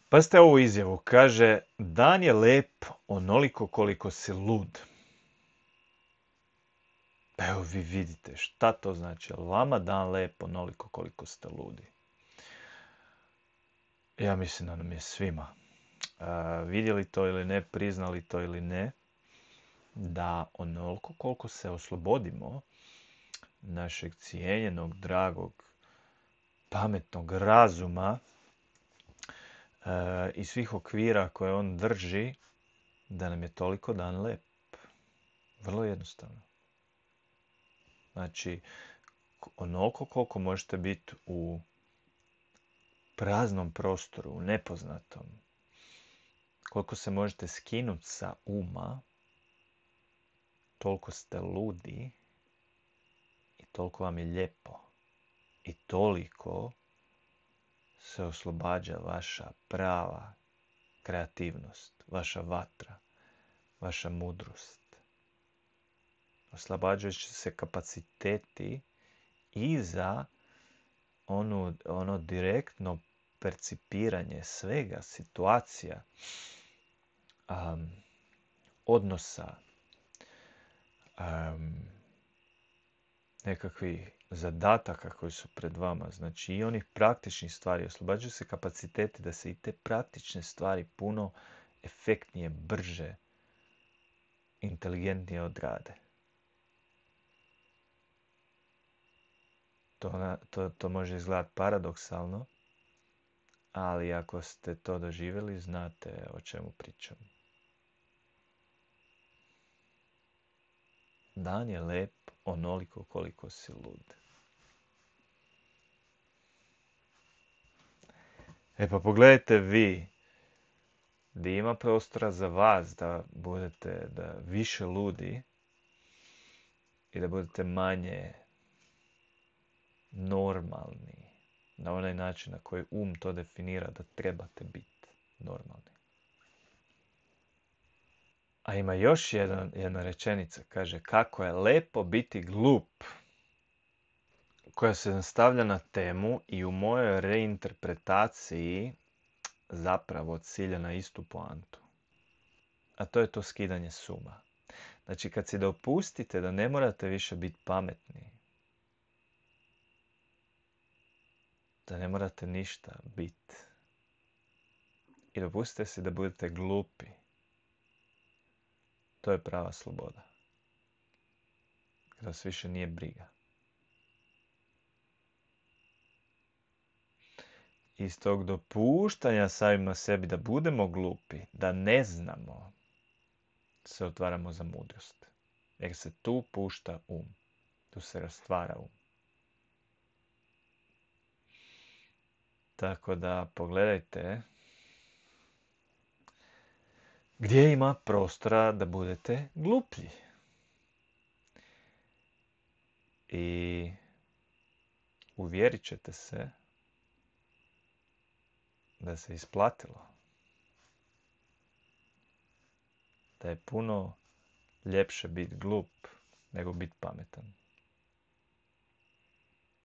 Pazite ovu izjavu. Kaže, dan je lep onoliko koliko si lud. Evo vi vidite šta to znači. Je li vama dan lep onoliko koliko ste ludi? Ja mislim da nam je svima. Vidjeli to ili ne, priznali to ili ne, da onoliko koliko se oslobodimo našeg cijenjenog, dragog, pametnog razuma i svih okvira koje on drži, da nam je toliko dan lep. Vrlo jednostavno. Znači, onoliko koliko možete biti u praznom prostoru, u nepoznatom, koliko se možete skinuti sa uma, toliko ste ludi i toliko vam je lijepo. I toliko se oslobađa vaša prava kreativnost, vaša vatra, vaša mudrost. Oslobađajući se kapaciteti i za ono direktno percipiranje svega, situacija, odnosa, nekakvih zadataka koji su pred vama. Znači i onih praktičnih stvari. Oslobađaju se kapaciteti da se i te praktične stvari puno efektnije, brže, inteligentnije odrade. To može izgledati paradoksalno, ali ako ste to doživjeli, znate o čemu pričam. Dan je lep onoliko koliko si lud. Pa pogledajte vi, da ima prostora za vas da budete više ludi i da budete manje normalni na onaj način na koji to definira da trebate biti normalni. A ima još jedna rečenica, kaže kako je lepo biti glup, koja se nastavlja na temu i u mojoj reinterpretaciji zapravo cilja na istu poantu. A to je to skidanje suma. Znači kad si dopustite da ne morate više biti pametni, da ne morate ništa biti, i dopustite si da budete glupi, to je prava sloboda. Kada vas više nije briga. Iz tog dopuštanja samima sebi da budemo glupi, da ne znamo, se otvaramo za mudrost. Jer se tu pušta tu se rastvara Tako da pogledajte gdje ima prostora da budete gluplji. I uvjerit ćete se da se isplatilo. Da je puno ljepše biti glup nego biti pametan.